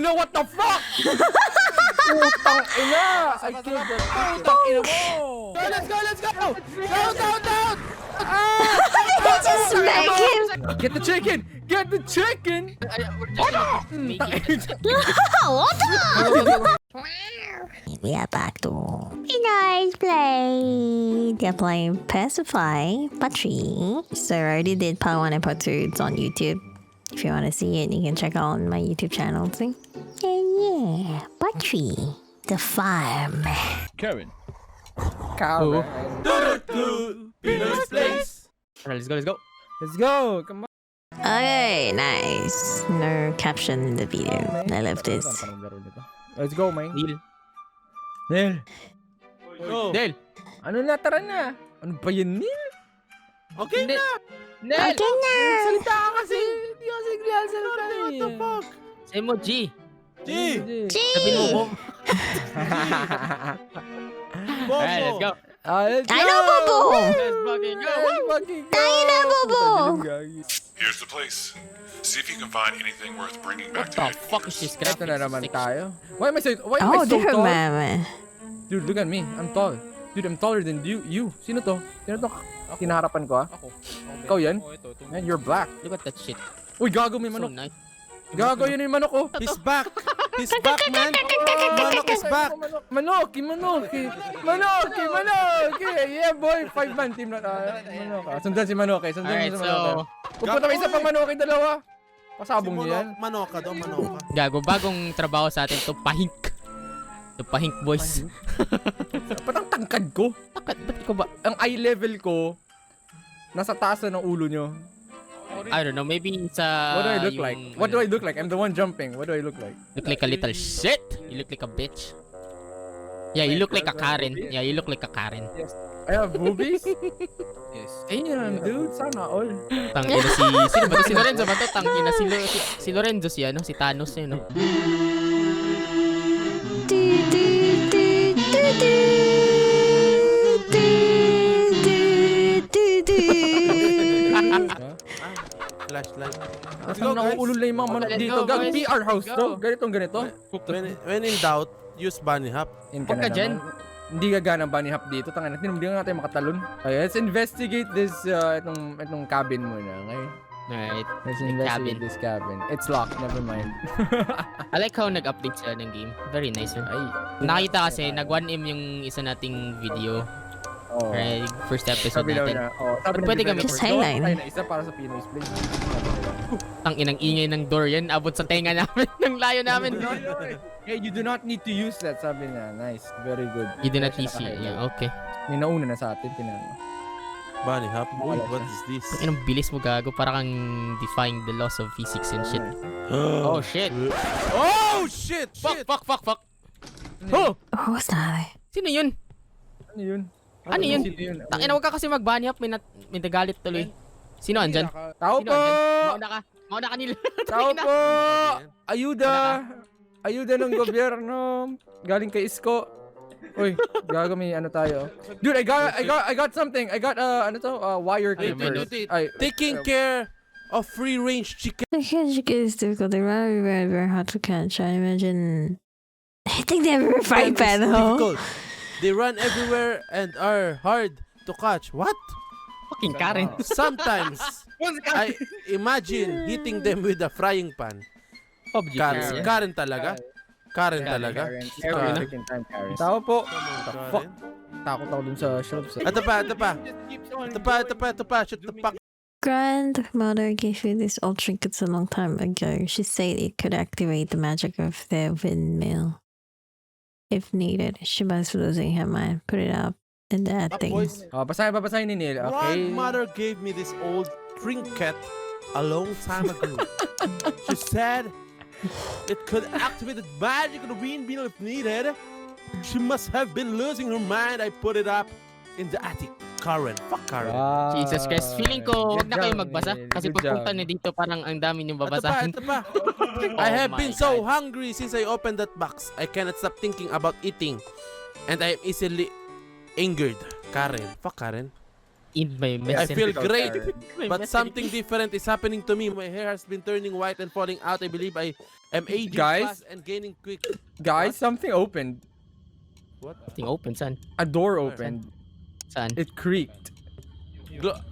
ina, what the fuck? Putang ina! I killed the putang ina mo! Let's go! Down! Just smack him. Get the chicken! Get the chicken! What? We are back to Hey guys play. They're playing Pacify Patry. So I already did part 1 and part 2. It's on YouTube. If you want to see it, you can check out on my YouTube channel too. And yeah, Patry, the farm. Karen. Pinoy's place! Alright, let's go. Come on. Okay, nice. No caption in the video. I love this. Let's go, man. Neil. Go. Neil. Ano na, tara na. Ano ba yun, Neil? Okay na. Neil. Okay na. Salita ka kasi. Hindi kasi salita eh. What the fuck? Say mo, G. Sabihin mo, Bob. Alright, let's go. Let's I know, Bobo. Let's fucking go. Tayo na, Bobo. Here's the place. See if you can find anything worth bringing back What to the headquarters. fuck is this graphics? Ito na naman tayo. Why am I so Oh, so different tall? mama. Dude, look at me. I'm tall. Dude, I'm taller than you. Sino to? Sino to? Kinaharapan ko, ah. Ako. Ikaw yan? Ito. Man, you're black. Look at that shit. Uy, gago, may So manok. nice. Gago, yun yung manok, oh. He's back! He's back, man! Manok is back! Manoki. Yeah, boy. 5-man team na tayo. Manok. Sundan si Manoki. Alright, Manoki. so... Pupunta may isa pang Manoki, dalawa. Pasabong niyo yan. Manoka daw, manoka. Gago, bagong trabaho sa atin to, pahink. To pahink boys. Ba't ang tangkad ko? Ba't ikaw ba? Ang eye level ko, nasa taas na ng ulo nyo. I don't know, maybe sa... What do I look yung, like? What do I look like? I'm the one jumping. What do I look like? Look like a little shit. You look like a bitch. Yeah, you look like a Karen. Yeah, you look like a Karen. I have boobies? Yes. Damn, dude. Sana all. Tangina si... Sino ba to? Si Lorenzo ba to? Tangina si Lorenzo si ano? Si Thanos yun, no? Flashlight. Nasaan nauulol na yung mga manok Let's dito? go, Gag, boys. PR house Let's to. go. Ganito. When in doubt, use bunny hop. Yan Huwag ka dyan. Hindi gagana bunny hop dito. Tangina, hindi nga tayo makatalon. Okay, let's investigate this, itong cabin muna. Okay? Alright. Let's The investigate cabin. this cabin. It's locked. Never mind. I like how nag-update sila ng game. Very nice, no? Ay. Nakita kasi, nag-1M yung isa nating video. Oh. Right? First episode Sabi daw natin. niya. Oh, sabi Pwede ni kami- developer, Just highlight. gawa tayo na isa para sa Pinoy's Place. Ang inang ingay ng door yan. Abot sa tenga namin. Ng layo namin. Hey, you do not need to use that. Sabi niya. Nice. Very good. You do not Kaya siya see. naka-highlight. Yeah, okay. May nauna na sa atin. Tinanong. Bunny hop? Uy, what is this? Ang bilis mo gago. Para kang defying the laws of physics and shit. Oh, shit. Oh, shit! Fuck, Shit! fuck, fuck, fuck. Oh! Oh, what's that? Sino yun? Ano yun? Ano yun? Sino yun? Tangina, wag ka kasi mag-bunny up. May nagalit tuloy. Sino andyan? Tao Sino po! andyan? Mauna ka nila. Tao po! Ayuda! Ayuda ng gobyerno. Galing kay Isko. Uy, gago may ano tayo. Dude, I got something. I got ano to? Wire Ay, may clippers. note. Ay, Taking care of free-range chicken. The catch is difficult. They're very, very, very hard to catch. I imagine. I think they're very fight bad though. Difficult. They run everywhere and are hard to catch. What? Fucking Karen. Sometimes, I imagine hitting them with a frying pan. Karen, Karen talaga? Karen talaga? Karen. Tao po. Fuck. Takot ako dun sa shelves. Ito pa. Shoot the fuck. Grandmother gave you this old trinkets a long time ago. She said it could activate the magic of the windmill. If needed, she was losing her mind. Put it up in the thing. Boys, Babasahin ni Neil. Okay. grandmother gave me this old trinket a long time ago. She said it could activate the magic of the windmill if needed. She must have been losing her mind. I put it up in the attic. Karen. Fuck Karen. Jesus Christ. Feeling ko, wag na kayo magbasa. Kasi Good job. pagpunta na dito, parang ang dami niyong Ito babasahin. pa. I have been so hungry since I opened that box. I cannot stop thinking about eating. And I am easily angered. Karen. Fuck Karen. in my I messenger. feel great, My but messenger. something different is happening to me. My hair has been turning white and falling out. I believe I am aging Guys? fast and gaining quick. Guys, something opened. What? Thing open, son. A door opened. Saan? It creaked.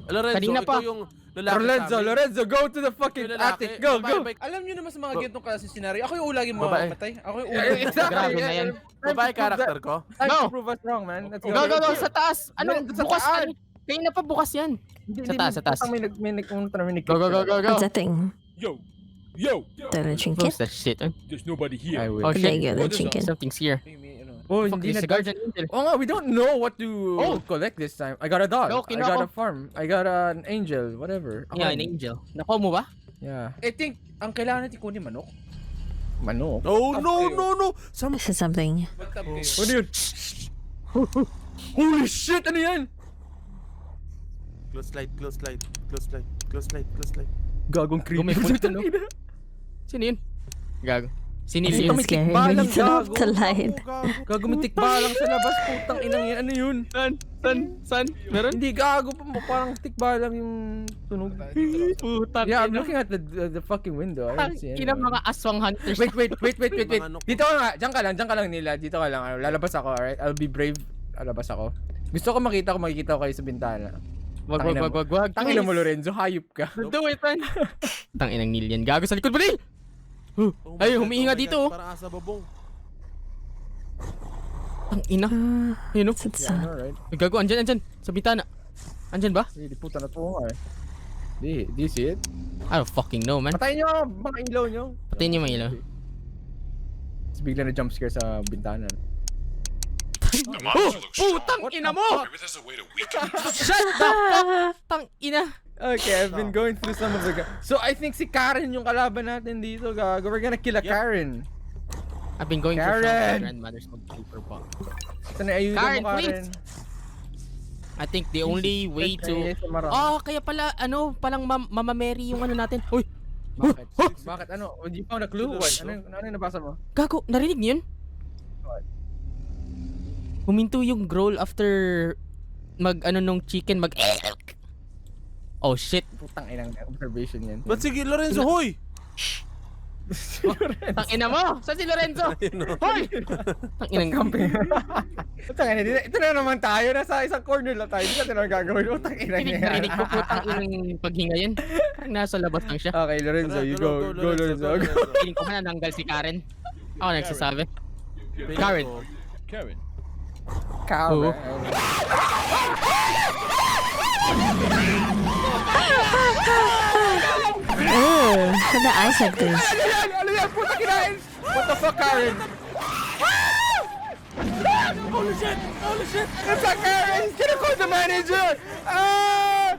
Lorenzo, Kanina pa. ikaw yung lalaki Lorenzo, sa amin. Lorenzo, go to the fucking Yung lalaki, attic. Go, babae, go. babae, Alam nyo naman sa mga ganitong klase scenario, ako yung lagi Babae. mamamatay. Ako yung Yeah, ulo. exactly. Grabe na yan. Babae character ko. Time Go. to prove us wrong, man. Let's Go, go, go, sa taas! Ano, Meron sa bukas taas. ano? Kayo na pa bukas yan. Sa taas, sa taas. May Go, go, go, go, go. What's that thing? Yo! Yo! The Close trinket? that shit. There's nobody here. I Oh wish. There you shit. go, the trinket. Something's here. Oh, Fuck, hindi there's na a guardian angel. Oh nga, we don't know what to Oh. collect this time. I got a dog. No, I got kinako. a farm. I got an angel. Whatever. Yeah, an angel. Nakuha mo ba? Yeah. I think, ang kailangan natin kunin manok. Manok. Oh, no, no, no. Some... This is something. Ba't up kayo? Ano yun? Holy shit! Ano yan? Close light, close light, close light, close light, close light. Gagong creepy. Gumipulto, no? Sino yun? Gago. Sinili It's yun. scary tikbalang when you turn off gago. the light. Gago, may tikbalang sa labas. Putang inang yan. Ano yun? San? Meron? Hindi, gago. Parang tikbalang yung tunog. Putang Yeah, I'm ina. looking at the fucking window. I don't see Ina anyone. mga aswang hunters. Wait. Mga nok- Dito ka nga. Diyan ka lang nila. Dito ka lang. Lalabas ako, alright? I'll be brave. Lalabas ako. Gusto ko makita ko kayo sa bintana. Wag. Tangina mo, Lorenzo. Hayop ka. Do it, man. Tang inang nilyan. Gago sa likod mo rin. Oh my Ay, God, humihinga oh my dito, God, oh. Parang asa babong. Tang ina. Ayun o. What's it Yeah, I sound? know, right? Gago, andyan. Sa bintana. Andyan ba? Hindi, puta na to nga eh. Do you see it? I don't fucking know, man. Patayin nyo mga ilaw nyo. Patayin niyo yung ilaw. Tapos bigla na jump scare sa bintana. The monster looks strong. Putang ina mo! Maybe there's a way to weaken it. Shut the fuck! Tang ina. Okay, I've been going through some of the... So I think si Karen yung kalaban natin dito, gago. We're gonna kill a Karen. I've been going through Karen! some grandmother's super box. Ito na ayuda Karen, mo, Karen. please! I think the only way to... Oh, kaya pala, palang Mama Mary yung ano natin. Uy! Bakit? Bakit? Ano? When you found a clue? What? Ano yung nabasa mo? Gago, narinig niyo yun? What? Huminto yung growl after nung chicken Oh shit. Putang inang observation yan. Ba't sige, Lorenzo, hoy! Tang ina mo! Saan si Lorenzo? Hoy! Tang inang Camping. Putang ina, ito na naman tayo. Nasa isang corner lang tayo. Hindi natin ang gagawin. Putang ina niya. Narinig ko putang inang paghinga yan. Parang nasa labas lang siya. Okay, Lorenzo, you go. Go, Lorenzo. Go. Feeling ko manananggal si Karen. Ako nagsasabi. Karen. Karen. Karen. What the eyes like this? Ano yan? Puta kinain! What the fuck, Karen? Holy shit! Holy shit! It's a Karen! He's gonna call the manager! Ah!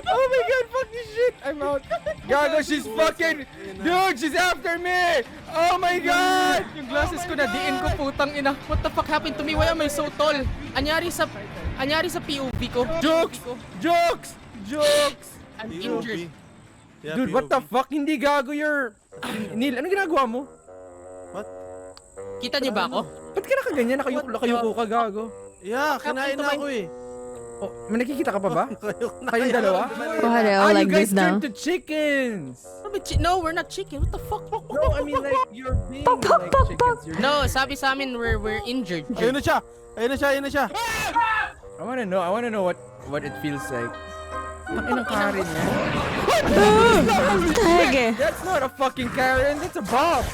Oh my god, fucking shit! I'm out. Gago, she's fucking... Dude, she's after me! Oh my god! Yung glasses ko na diin ko putang ina. What the fuck happened to me? Why am I so tall? Anyari sa POV ko. Jokes! Jokes! Jokes! I'm injured. Yeah, Dude, what the POV. fuck? Hindi gago your... Neil, ano ginagawa mo? What? Kita niyo ba ako? Ba't ka nakaganyan? Nakayuko ka, gago. Yeah, kinain na ako eh. Oh, may nakikita ka pa ba? Kayong dalawa? Why are they all Ah, like you guys this now? turned to chickens! No, we're not chicken. What the fuck? No, I mean like you're being like chickens. You're... No, sabi sa amin we're injured. Ayun na siya! Ayun na siya! I wanna know what it feels like. Ang inang Karen yan. Tiger! That's not a fucking Karen, that's a Bob!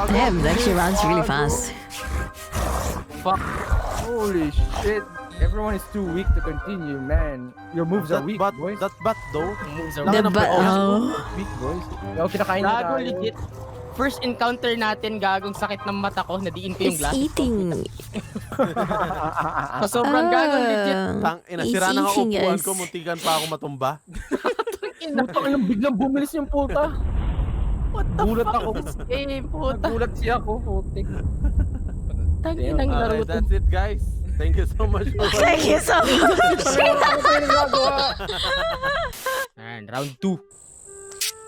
Damn, that actually runs really fast. Fuck. Holy shit. Everyone is too weak to continue, man. Your moves are weak, boys. That bat though. Moves are The Laki ng but paa. Weak, boys. Yo, kinakain na Gago tayo. legit. First encounter natin, gagong sakit ng mata ko, nadiin ko yung It's glasses ko. eating. Sa sobrang gago legit. Tang ina, It's sira na nga eating upuan us. ko, muntikan pa ako matumba. Putang ina, biglang bumilis yung puta. What the Gulat fuck ako. is this game, puta? Nagulat siya ako, putik. Tangin ng laro to. That's it guys. Thank you so much for Thank you so much. And round 2.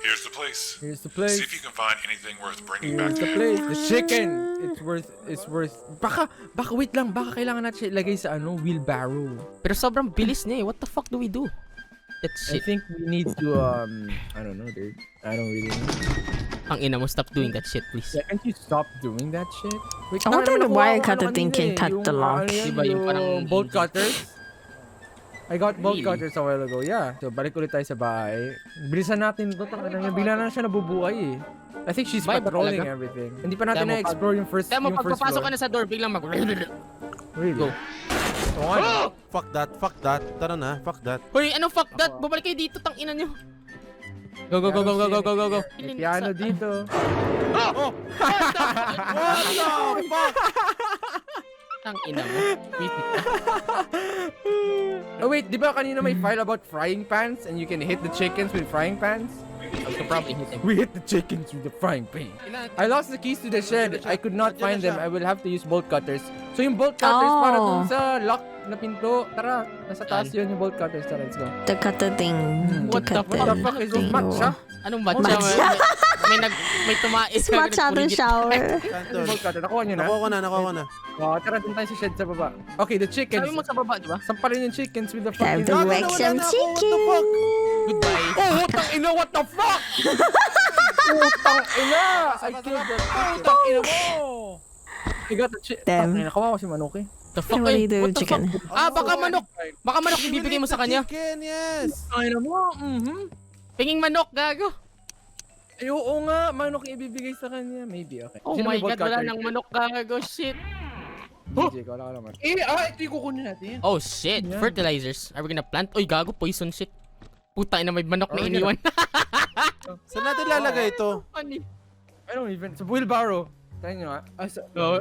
Here's the place. Here's the place. See if you can find anything worth bringing back Here's to the you. place. The chicken. It's worth. Baka wait lang. Baka kailangan natin siya ilagay sa wheelbarrow. Pero sobrang bilis niya eh. What the fuck do we do? That I shit. think we need to I don't know, dude. I don't really know. Ang ina mo, stop doing that shit, please. Yeah, can't you stop doing that shit? Wait, I wonder the naman nakuha wire ko cutter thing can cut the lock. Diba yung parang bolt easy. cutters? I got bolt Really? cutters a while ago, yeah. So, balik ulit tayo sa bahay. Bilisan natin ito. Bigla na siya nabubuhay eh. I think she's Bye ba patrolling talaga? everything. Hindi pa natin Kaya mo na-explore yung first Kaya mo, yung first pagpapasok floor. ka na sa door, biglang mag... Really? Go. So, ano? Fuck that. Tara na, fuck that. Hoy, ano fuck that? Babalik kayo dito, tang ina nyo. Go, go, go, go, go, go, go, go, go. May piano dito. Oh! What the fuck? Tang ina mo. Visit ka. Oh wait, di ba kanina may file about frying pans and you can hit the chickens with frying pans? I could probably hit him. We hit the chickens with the frying pan. I lost the keys to the shed. I could not find them. I will have to use bolt cutters. So yung bolt cutters para dun sa lock na pinto. Tara, nasa taas yun yung bolt cutters. Tara, let's go. The cutter thing. What the What the fuck is this matcha? Anong matcha? Matcha. May tumais It's much out of shower. Santos. Bolt cutter, nakuha nyo na? Nakuha ko na. Oh, tara dun tayo sa shed sa baba. Okay, the chickens. Sabi mo sa baba, di ba? Sampalin yung chickens with the Time fucking... to Gago, wreck nawala some na ako. chicken. What the Goodbye. Oh, utang ina, what the fuck? Utang ina! I killed the utang ina mo! I got the chicken. Damn. Nakuha ko si Manok eh. The fuck What do eh? you do, What the chicken? fuck? Ah, baka manok. Baka manok ibibigay mo sa kanya. Chicken, yes. Ay na mo, Pinging manok, gago. Ay, oo nga, Manok yung ibibigay sa kanya. Maybe, okay. Oh Sino my may bolt god, wala cutter? nang manok, gago. Shit. DJ, wala ka naman. Ito yung kukunin natin. Oh shit, Yan. fertilizers. Are we gonna plant? Oy, gago, poison shit. Puta ina, may manok na Are we iniwan. Saan natin lalagay ito? Funny. I don't even, sa wheelbarrow. Tayo nyo nga.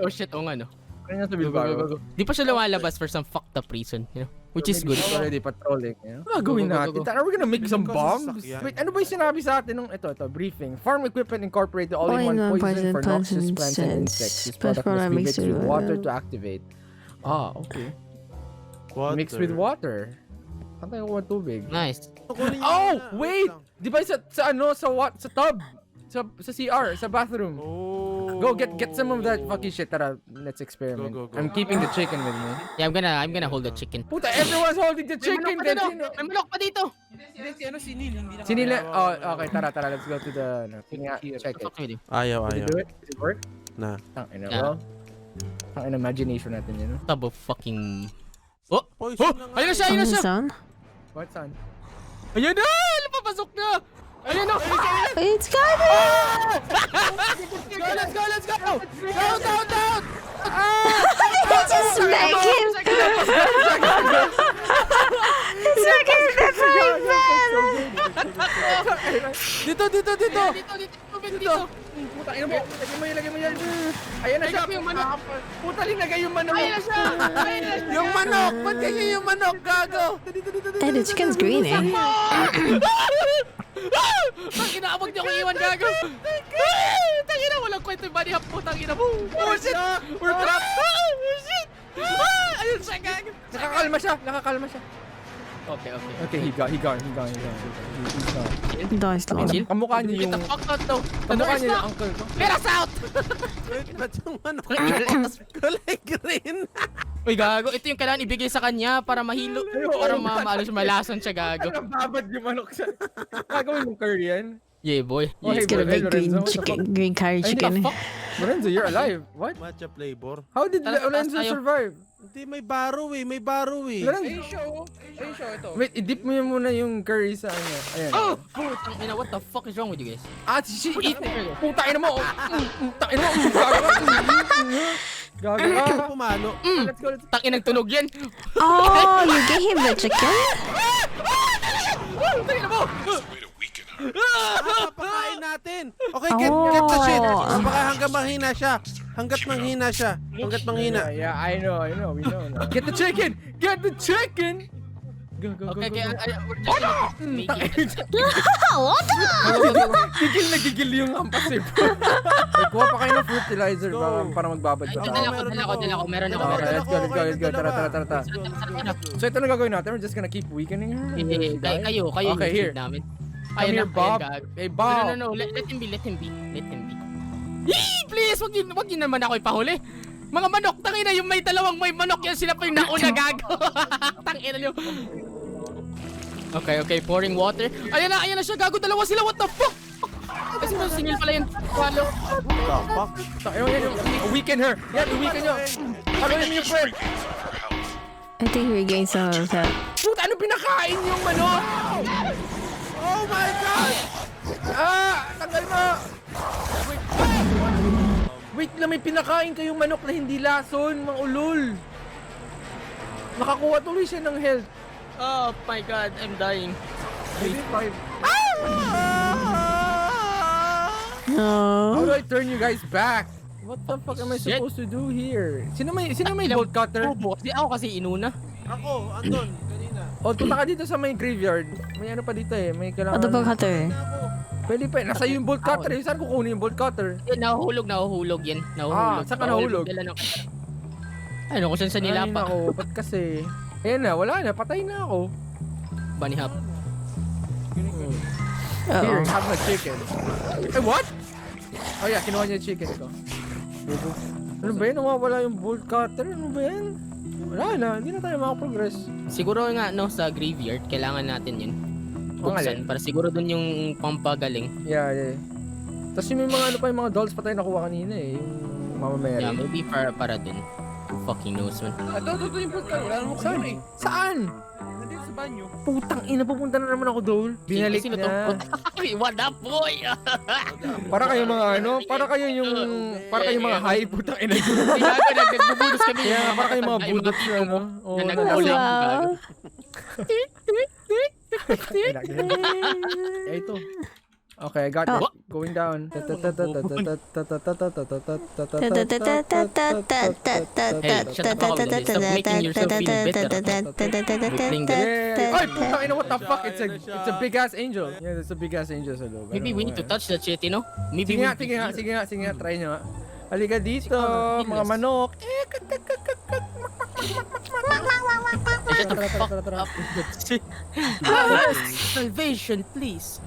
Oh shit, oo nga no. Tayo nyo sa Go, go, wheelbarrow. go, go. Di pa siya lumalabas for some fucked up reason, you know? Which is good. Maybe she's already patrolling, you know? Ano gagawin Go, go, go, natin? go. Are we gonna make some Because bombs? sasakyan. Wait, ano ba yung sinabi sa atin nung ito, briefing? Farm equipment incorporate the all-in-one All-in-one poison for poison, noxious plants and insects. This product must be mixed with water to activate. Ah, okay. Mixed with water. Saan tayo kuha tubig? Nice. Oh, wait! Di ba sa tub? Sa CR, sa bathroom. Oh. Go get some of that fucking shit. Tara, let's experiment. Go, go, go. I'm keeping the chicken with me. Yeah, I'm gonna hold the chicken. Puta, everyone's holding the chicken. May Then manok pa dito! May manok pa dito! Hindi, si Neil, hindi na Sinila. Oh, okay. Tara. Let's go to the. Check it. Fuck with you. Ayaw. Did you do it? Did it work? Na. Tangina Yeah. mo. Tangina imagination natin yun. No? Tabo fucking... Oh! Poison Oh! na nga Ayun na siya! Ayun na siya! Son? What son? Ayun na! Napapasok na! Ayun na! It's coming! Go! Let's go! Let's go! Down! They just smack him! It's like a frying pan! Dito. Dito! Dito! Puta, ina mo. Lagay mo yan. Ayan na siya. Lagay mo yung manok. Puta, linagay yung manok. Ayun na siya! Ayun na siya! Yung manok! Ba't ganyan yung manok, gago? Hey, the chicken's green, eh? Tangina, abag niyo ako iwan, gago! Tangina, walang kwento yung body hop po, tangina mo! Oh shit! We're trapped! Oh shit! Ayun siya, gago! Nakakalma siya. Okay. Okay, he gone. He's gone. Dice long. Chill. Kamukha niya Get yung... the fuck out though! The Kamukha door is niya yung locked! uncle ko. Let us out! Wait, ba't yung manok? Kulay green. Uy, gago, ito yung kailangan ibigay sa kanya para mahilo, para malason siya, gago. Ano, babad yung manok sa... Gagawin mong curry yan? Yeah, boy. Oh, It's hey, gonna hey, be Lorenzo, what green the chicken, green curry Ay, chicken. fuck? Lorenzo, you're alive. What? Matcha flavor. How did Taas Lorenzo tayo. survive? Hindi, may baro eh. Lorenzo, Ayun siya, ito. wait, idip mo yun muna yung curry sa ano. Ayan. Oh! Putang ina, what the fuck is wrong with you guys? Ah, si Eat it. Puta ina mo. Puta ina mo. Gago Ano ka. pumalo? Let's go. Tangin ng tunog yan! Oh, you gave him the chicken? Tangina mo! Way to weaken her. Pakain natin. Okay, get the shit. Baka hanggang manghina siya. Hanggat manghina. Yeah, I know. We know now. Get the chicken. Go. Okay, we're just making it. What? Gigil yung hampas eh. Kuha pa kayo ng fertilizer para magbabad Ay, pa dala tayo. ko, meron ako. Okay, let's go. Tara. Sarap. So ito na gagawin natin. We're just gonna keep weakening her. Kayo Okay, here. feed namin. Come here, Bob. Hey, Bob. No. Let him be. Let him be. Yee! Please, wag yun naman ako ipahuli. Mga manok, tangina yung may dalawang may manok yan, sila pa yung nauna gago. Tangina nyo. Okay, pouring water. Ayan na siya, gago, dalawa sila, what the fuck? Kasi no, single pala yun. Follow. Fuck. Weaken her. Yan, weaken nyo. Haluin mo yung friend. I think we gained some of that. Puta, ano pinakain yung manok? Oh my God! Tanggal mo. Wait lang, may pinakain kayong manok na hindi lason, mga ulol. Nakakuha tuloy siya ng health. Oh my god, I'm dying. Maybe 5. No. How do I turn you guys back? What the fuck am I Shit. supposed to do here? Sino may bolt cutter? Ako kasi inuna. Ako, andun, kanina. O, punta ka dito sa may graveyard. May ano pa dito eh. May kailangan. Ano ba cutter? Pwede pa eh. Nasa yung bolt cutter eh. Saan kukunin yung bolt cutter? Nahuhulog yan. Nahuhulog. saan ka nahulog? Ano, kung saan sa Ay, nilapa. nako. Ba't kasi? Ayan na, wala na. Patay na ako. Bunny hop. Here, Oo. have my chicken. Eh, what? Oh yeah, kinuha niya yung chicken ko. Bobo. Ano ba yan? Nawawala yung bolt cutter? Ano ba yan? Wala na. Hindi na tayo makaprogress. Siguro nga, no, sa graveyard, kailangan natin yun. Oo nga Buksan, para siguro dun yung pampagaling. Yeah. Tapos yung may mga ano pa yung mga dolls pa tayo nakuha kanina eh. Yung Mama Mary. Yeah, maybe para dun. Who fucking knows, man. Ito yung bolt cutter. Wala namang Saan? kulo eh. Saan? Nandito sa banyo. Putang ina, pupunta na naman ako doon. Binalik Sino na. What up, boy? Para kayo mga ano, para kayo mga high, putang ina. Nagbubudos kami. Yeah, para kayo mga budots na ano. Oo, Na na nag-ulam. Wow. Eh, ito. Okay, I got it. Going down. Ay, putang ina, what the fuck? It's a big ass angel. Yeah, there's a big ass angel sa loob. Maybe we need to touch that shit, you know? Maybe Sige nga, try nyo nga. Halika dito, mga manok. Shut the fuck up. Salvation, please.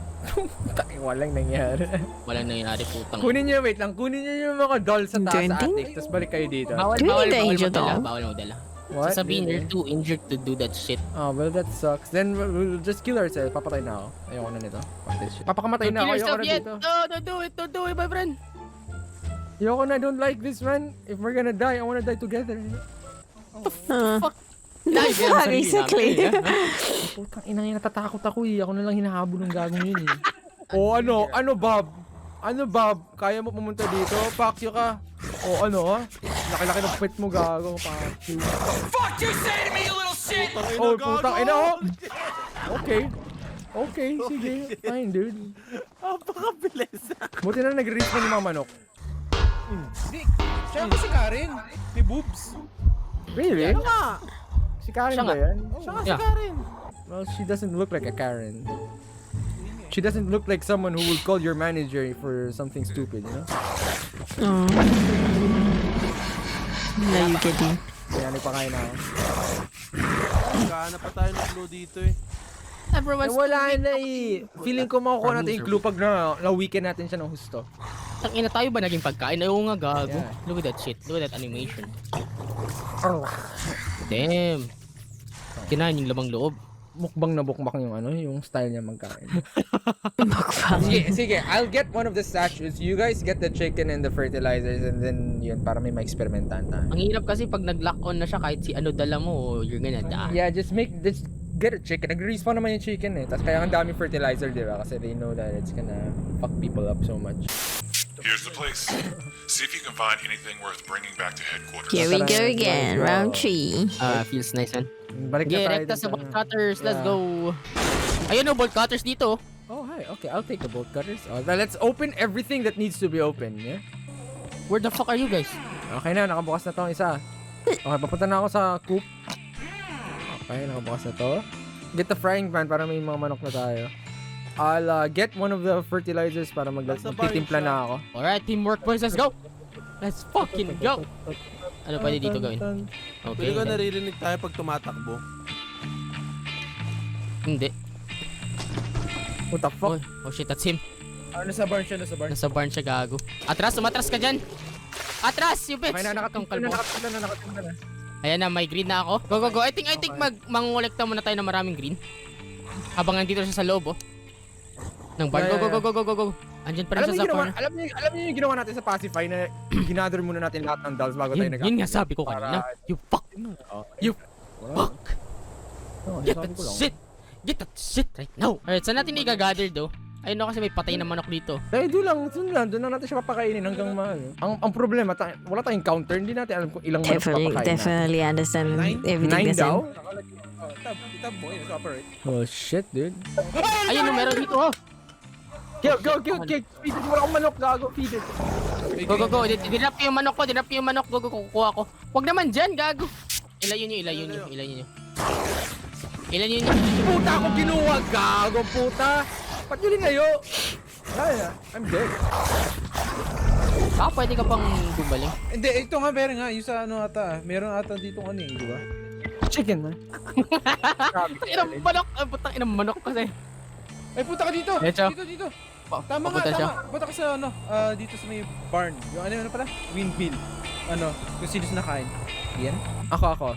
Walang nangyari. Walang nangyari, putang. Kunin nyo, wait lang. Kunin nyo yung mga dolls sa taas sa Drinking? attic. Tapos balik kayo dito. Bawal Do we need the magdala. angel doll? Bawal magdala. What? Sasabihin, you're too injured to do that shit. Oh, well, that sucks. Then we'll just kill ourselves. Papatay na ako. Ayoko na nito. Fuck this shit. Papakamatay na ako. Ayoko na dito. No, don't do it, my friend. Ayoko na. I don't like this, man. If we're gonna die, I wanna die together. Basically. Putang ina, natatakot ako eh. Ako na lang hinahabol ng gagong yun eh. O ano? Ano, Bob? Ano, Bob? Kaya mo pumunta dito? Fuck you ka. O ano, ha? Laki-laki ng pet mo, gago. Fuck you. Fuck you say to me, you little shit! Oh, putang ina, oh! Okay. Okay, sige. Fine, dude. Napakabilis. Buti na nag-respawn yung mga manok. Hindi. Siya kasi Karen. May boobs. Really? Si Karen Siya ba nga. yan? Siya nga si Yeah. Karen. Well, she doesn't look like a Karen. She doesn't look like someone who would call your manager for something stupid, you know? Oh. Now you get it. Kaya nagpakain na ako. Nagkahanap pa tayo ng clue dito eh. Everyone's Wala na eh. Feeling ko makukuha natin yung clue pag na-weaken natin siya ng husto. Tangina, tayo ba naging pagkain? Ayaw nga, gago. Yeah. Look at that shit. Look at that animation. Damn. Kinain yung lamang loob. Mukbang na bukbak yung ano, yung style niya magkain. Mukbang. Sige, I'll get one of the statues. You guys get the chicken and the fertilizers and then yun, para may ma-experimentahan tayo. Ang hirap kasi pag nag-lock on na siya, kahit si ano dala mo, you're gonna die. Yeah, just get a chicken. Nag-respawn naman yung chicken eh. Tapos kaya ang dami fertilizer, di ba? Kasi they know that it's gonna fuck people up so much. Here's the place. See if you can find anything worth bringing back to headquarters. Here we go again. Round 3. Feels nice, man. Balik na Okay, tayo rekta dun sa bolt cutters. Let's Yeah. go. Ayun o, bolt cutters dito. Oh, hi. Okay, I'll take the bolt cutters. Oh, let's open everything that needs to be open, yeah? Where the fuck are you guys? Okay na, nakabukas na to ang isa. Okay, papunta na ako sa coop. Okay, nakabukas na to. Get the frying pan para may mga manok na tayo. I'll get one of the fertilizers para magtitimpla na ako. Alright, teamwork boys, let's go. Let's fucking go. Ano pwede dito gawin? Okay. Pwede ko naririnig tayo pag tumatakbo. Hindi. What the fuck? Oh shit, that's him. Nasa barn siya, nasa barn. Nasa barn siya, gago. Atras, umatras ka dyan. Atras, you bitch. Okay na, Itong nakatimpa kalbo. na. Ayan na, may green na ako. Go, go, go. I think mangungulekta muna tayo ng maraming green. Habang nandito siya sa loob, oh. Ng barn. Yeah, Go, yeah, go, go, go, go, go. Andyan pa rin siya sa corner. Alam niyo yung ginawa natin sa Pacify na ginather muna natin lahat ng dolls bago tayo Yun nga sabi ko kanina. You fuck. You fuck. Get that shit. Get that shit right now. Alright, saan natin i-gather do? Ayun na kasi may patay na manok dito. Eh, doon lang natin siya papakainin hanggang ang problema, wala tayong counter, hindi natin alam kung ilang manok papakain na. Definitely understand everything 9 that's daw? in. Tab mo, yun, operate. Oh shit, dude. Ayun, meron dito, oh. Kill. Feed it, wala akong manok, gago, feed it. Go, go, go. Dinap ko yung manok ko, dinap ko yung manok. Go, go, kukuha ko. Huwag naman dyan, gago. Ilayo nyo. Puta ako kinuha, gago, puta. Ba't yun ngayo? I'm dead. Pwede ka pang gumaling. Hindi, ito nga meron nga, yung sa ano ata. Meron ata dito ano eh, di ba? Chicken, man. Inang manok. Putang inang manok kasi. Ay, punta ka dito! Lecho. Dito! Tama nga, Papunta siya. tama. Punta ka sa ano, dito sa may barn. Yung ano pala? Windmill. Ano, kung sino nakain. Yan? Ako.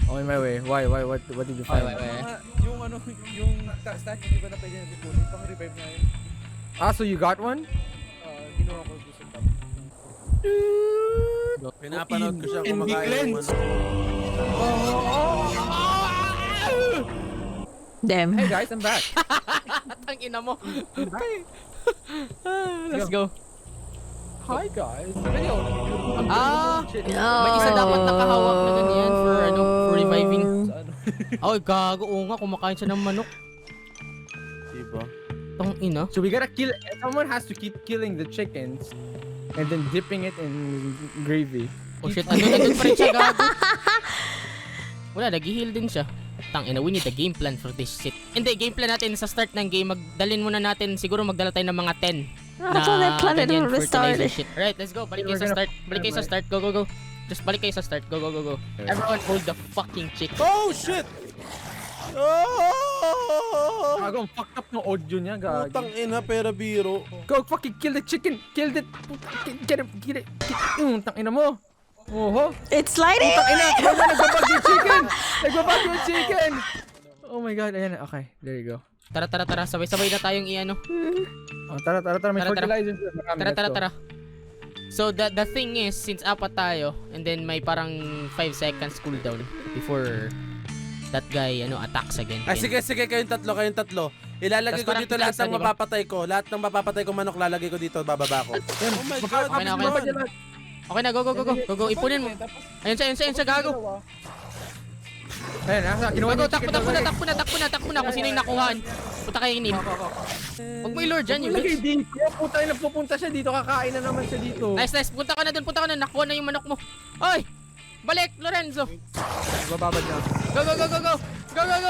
On my way. Why? What did you find? Yung ano, yung statue, di ba na pwede natin kunin? Pang-revive na yun. Ah, so you got one? Ginawa ko doon sa top. Pinapanood ko siya kumakain ng manok. Damn. Hey guys, I'm back. Tang ina mo. Let's go. Hi guys. May isa dapat nakahawak na ganyan for reviving. Sa ano? Ay, gago. Oo nga, kumakain siya ng manok. Diba? Tang ina. So we gotta kill. Someone has to keep killing the chickens and then dipping it in gravy. Oh shit, nandun pa rin siya, gago. Wala, nag-heal din siya. Tang ina, we need a game plan for this shit. Hindi, game plan natin sa start ng game, magdalin muna natin, siguro magdala tayo ng mga 10. I thought that planet ganyan, will restart. fertilizer shit. Right, let's go. Balik kayo sa start. Go. Just balik kayo sa start. Go. Everyone hold the fucking chick. Oh shit! Oh! Gago, ang fucked up ng audio niya, gago. Putang ina, pera biro. Go fucking kill the chicken. Kill it. Get it. Tang ina mo. Oho. It's lighting! Tang ina, nagbabag yung chicken. Oh my god, ayan. Okay, there you go. Tara. Sabay-sabay na tayong i-ano. Oh, tara. May Tara. fertilizer. Marami, let's go. Tara. So the thing is, since apat tayo, and then may parang 5 seconds cooldown before that guy attacks again. Ay, sige, kayong tatlo. Ilalagay Tas ko dito parang lahat ng diba? mapapatay ko. Lahat ng mapapatay ko manok, lalagay ko dito, bababa ko. Oh my god, Okay. Okay na, go. Ipunin mo. Ayun siya, gago. Ayun, kinuha Go, niya takbo na kung sino yung nakuhaan. Punta kayo inib. Huwag mo i-lure dyan, yung Lagay bitch. dito. Puta na pupunta siya dito. Kakain na naman siya dito. Nice. Punta ka na dun. Nakuha na yung manok mo. Oy! Balik, Lorenzo. Bababad na. Go.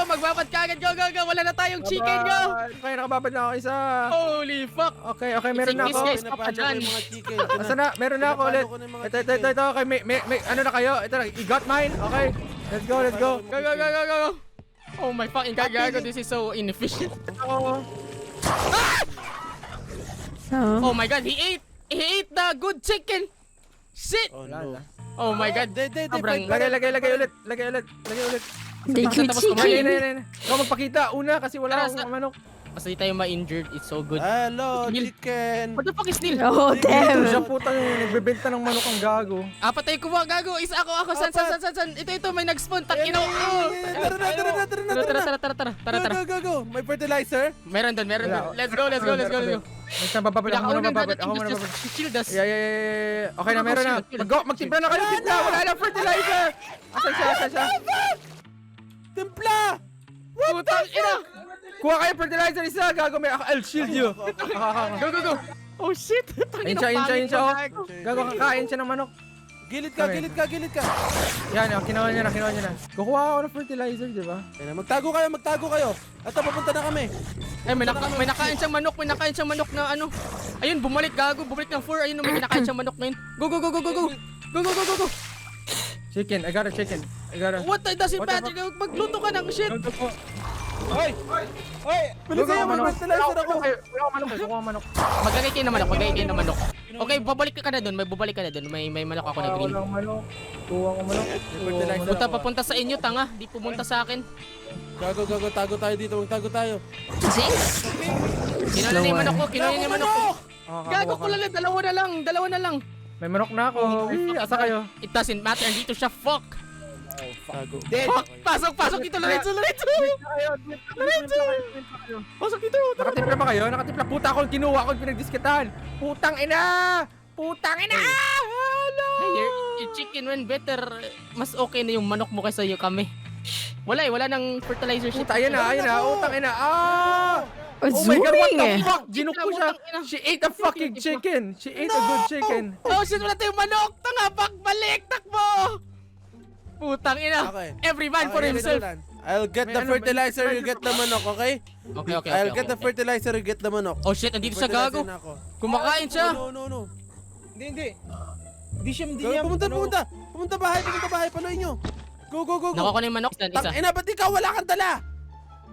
Magbabad ka agad. Go. Wala na tayong chicken, go. Okay, nakababad na ako isa. Holy fuck. Okay, meron na This ako. guy stop ka dyan. Asa na? Meron na ako ulit. Ito. Okay, may ano na kayo? Ito na, you got mine? Okay. Let's go. Go. Oh my fucking god, gago. This is so inefficient. Ako. Oh. Oh my god, he ate the good chicken. Shit. Oh no. Oh my god. Sobrang Lagay ulit. They could Tapos chicken. Ayun. Ikaw magpakita una kasi wala Tara, akong manok. basta di tayo ma-injured, it's so good. Hello, Meal. chicken. What the fuck is this? Oh, Ito siya damn. puta yung nagbebenta ng manok ang gago. Patay ko ba, gago? Isa ako. San? Ito, may nag-spawn. Takino. Tara. Go. May fertilizer? Meron doon. Wala. Let's go. Next time bababad ako muna bababad. Shield us. Yeah. Okay na, meron na. Magtimpla na kayo. Wala na fertilizer. Asan siya? Timpla! Putang ina. Kuha kayo fertilizer isa. Gago, I'll shield you. Go. Oh shit. Ayun siya. Oh. Gago, kakain siya ng manok. Gilid ka. Yan, kinuha niya na. Kukuha ako ng fertilizer, di ba? Ayun na, magtago kayo. Ito, papunta na kami. May nakain siyang manok na ano. Ayun, bumalik ng 4. Ayun, may kinakain siyang manok na yun. Go. Chicken, I got a chicken. What? It doesn't matter. Magluto ka ng shit. Hoy! Hoy! Bilis kayo, may fertilizer ako. Kuha ko manok, kuha ko manok. Maglagay kayo ng manok, maglagay kayo ng manok. Okay, babalik ka na doon, may babalik ka na doon. May manok ako na green. Kuha ko manok. Kuha ko manok. Fertilizer Punta ako. papunta sa inyo, tanga. Di pumunta sa akin. Gago, tago tayo dito. Magtago tayo. Jinx? Kinuha na yung manok ko, kinuha na yung manok ko. Gago Gago ko lang, dalawa na lang. May manok na ako. Uy, asa kayo? It doesn't matter, dito siya, fuck. Gago. Fuck, pasok dito, Lorenzo. Pasok dito. Nakatimpla ba kayo? Nakatimpla. Puta ako kinuha ko pinagdiskitahan. Putang ina! Putang ina! Hello! Hey, your chicken went better. Mas okay na yung manok mo kaysa yung kami. Wala nang fertilizer shit. Puta, ayan na. Utang ina. Oh, Oh my god, what the zooming! fuck? Ginuk ko siya. She ate a fucking chicken. She ate a good chicken. Oh shit, wala tayong manok. Tanga, balik, takbo. Putang ina. Okay. Every man for Okay, himself. I'll get the fertilizer, you get the manok, okay? Okay. I'll get the fertilizer, you get the manok. Oh shit, andito siya, Fertilizer gago. na ako. Kumakain siya. No. Hindi. Hindi Gago, pumunta bahay, paluin nyo. Go. Nakuha ko na yung manok. Isa. Tangina, ba't ikaw wala kang dala?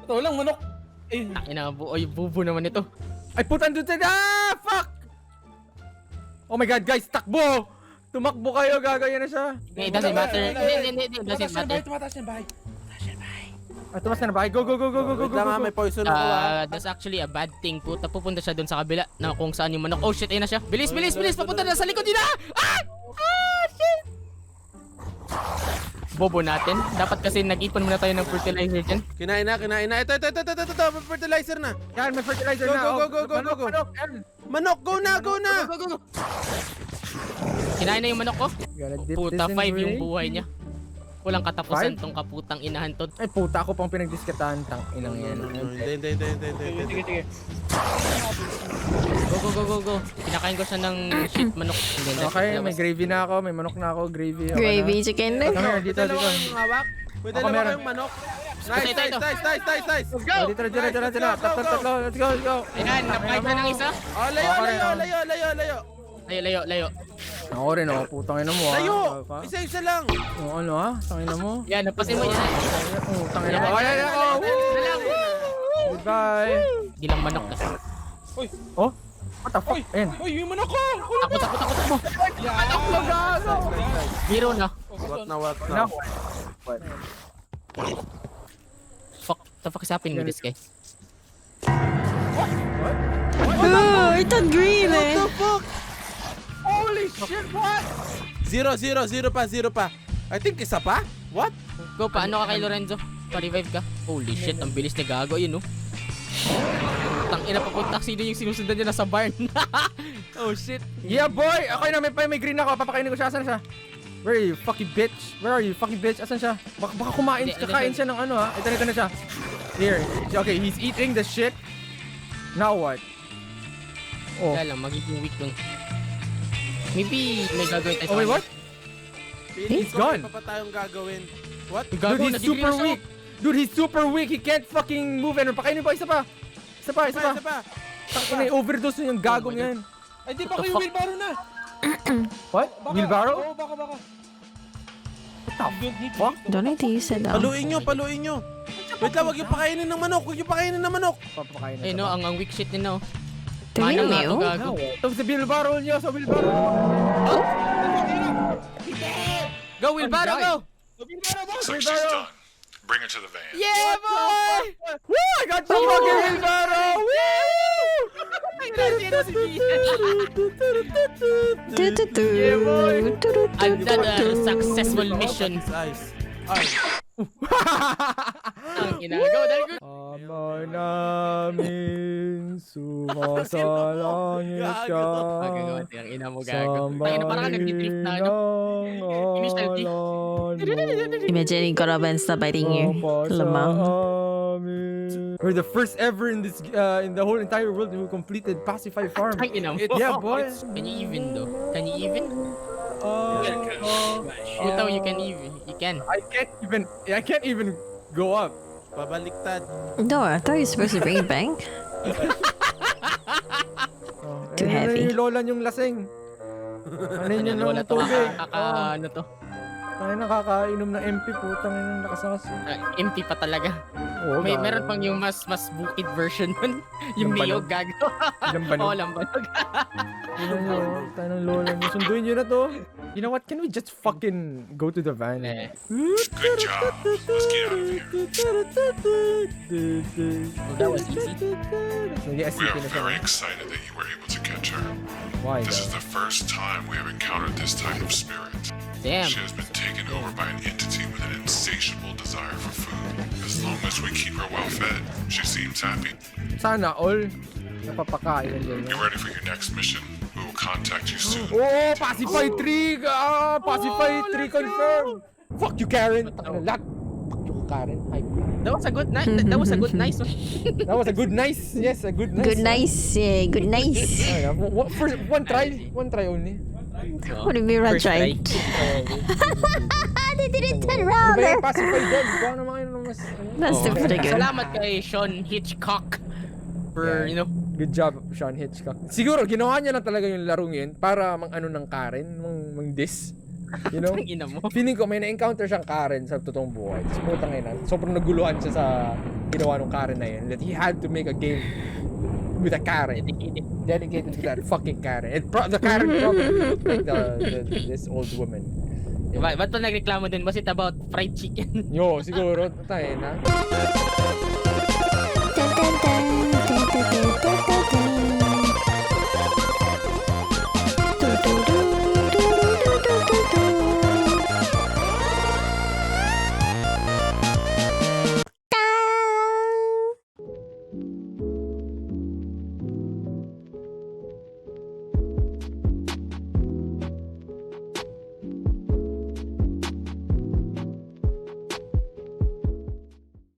Ito lang, manok. Eh, Ina, oy, bubo naman ito. Ay, putan doon siya. Fuck! Oh my god, guys, takbo! Tumakbo kayo, gagaya na siya. It doesn't matter. Hindi, it doesn't matter. tumataas na bahay. Ah, tumas ka na ba? Go. Wait lang, may poison ako That's actually a bad thing. Pupunta siya doon sa kabila na kung saan yung manok. Oh shit, ayun na siya. Bilis, papunta na sa likod yun na! Shit! Bobo natin. Dapat kasi nag-ipon muna tayo ng fertilizer dyan. Kinain na. Ito, may fertilizer na. Yan, may fertilizer Go, na. go, Oh, go, go, manok, go. manok, yan. Manok, go na. Kinain na yung manok ko. Gotta dip Puta, this in 5 yung gravy. buhay niya. Walang katapusan Five? tong kaputang inahan to. Ay, puta, ako pang pinagdiskitahan. Tang inang yan. Hindi. Sige. Go. Pinakain ko siya ng shit manok. Hindi. Okay, may gravy na ako. May manok na ako. Gravy. Okay Gravy na. chicken. Come here, dito. Dalawa kayong hawak. May Ako dalawa meron. kayong manok. Ito. Nice. Oh, dito. Tatlo. Let's go. Ayan, napakain na ng isa. Oh, layo. Oh. Ako rin, oh. Putang ina mo, ah. Layo. Ka? Isa lang. Oh, ano, ha? Tangina mo. Yan, napasin mo yan. Oh, tangina mo. Ay, oh. Goodbye. Di lang manok kasi. Oh? What the fuck? Ayan. Uy, yung manok ko! Takbo. Hero na. What na? No. Fuck. The fuck is happening with this guy? Oh, ito green eh. Holy shit, what? Zero pa. I think isa pa? What? Go, paano ka kay Lorenzo? Pa-revive ka? Holy shit, ang bilis na gago yun, no? Tang ina papunta, sino yung sinusundan niya nasa barn? Oh shit. Yeah, boy! Ako na, may green ako. Papakainin ko siya. Asan siya? Where are you, fucking bitch? Where are you, fucking bitch? Asan siya? Baka kumain, Hindi, kakain siya ng ano, ha? Ito na siya. Here. Okay, he's eating the shit. Now what? Oh. Kaya lang, magiging weak dun. Maybe may gagawin tayo. Oh, wait, what? He's gone. Pa tayong gagawin? What? Gago, Dude, he's super weak. Dude, he's super weak. He can't fucking move. Ano, pakainin pa, isa pa. Isa pa. Tangina, overdose na yung gagong yan. Ay, di ba What the kayo fuck? wheelbarrow na? What? Wheelbarrow? Oo, baka. What the Don't need fuck? Don't need to use it though. Paluin nyo. Wait lang, wag yung pakainin ng manok. Papakainin Eh no, ang weak shit nila, oh. Do we Mana nga to, know? gago. Ito sa wheelbarrow niyo, sa wheelbarrow. Go, Wilbaro, go! So she's done. Bring her to the van. Yeah, boy! Woo! I got the fucking wheelbarrow! Yeah, boy. I've done a successful mission. Nice. Ang ginagawa, dahil ko. Amay namin, sumasalangit ka. Magagawa tayo ang ina mo, gago. Tangina, parang ka nag-drift na, ano? Initial D. Imagine you got up and stop biting you. Lamang. We're the first ever in this in the whole entire world who completed Pacify Farm. Ang ina mo. Yeah, boy. Can you even, though? Can you even? Utaw, you can even. You can. I can't even go up. Babaliktad. No, I thought you were supposed to bring it back. Too heavy. Lola yung lasing. Ano yun Wala ng to. tubig? Ano to? Tayo nakakainom ng MP, putang ina nakasangas. Empty pa talaga. Oo, Meron pang yung mas bukid version nun. Yung Neo Lambanog. gago. Lambanog. Oo, lambanog. Yun nyo, tayo ng lola nyo. Sunduin nyo na to. You know what? Can we just fucking go to the van? Eh. Good job. Let's get out of here. That was easy. We are very excited that you were able to catch her. Why This is though? the first time we have encountered this type of spirit. Damn. She has been taken over by an entity with an insatiable desire for food. As long as we keep her well fed, she seems happy. Sana all napapakain din. Get ready for your next mission. We will contact you soon. Oh, Pacify 3! Pacify 3 confirm! Fuck you, Karen! Fuck you, Karen. Hype. That was a good night. That was a good nice. That was a good nice. Yes, a good nice. Good nice. Good nice. Oh, yeah. First, one try only. What do you mean, First try. right? They didn't turn Ano around. ba yung Pacify dogs? Baka naman kayo ng mas... That's Oh. pretty good. Salamat kay Sean Hitchcock for, you know, Good job, Sean Hitchcock. Siguro, ginawa niya lang talaga yung larong yun para mang-ano ng Karen, mang-diss. You know? ang ina mo. Feeling ko may na-encounter siyang Karen sa totoong buhay. Tapos putang ina, sobrang naguluhan siya sa ginawa ng Karen na yun. That he had to make a game with a Karen. Dedicated to that fucking Karen. The Karen probably looked like this old woman. Ba't pa nagreklamo din? Was it about fried chicken? Yo, siguro, tayo na. Dun, dun, dun.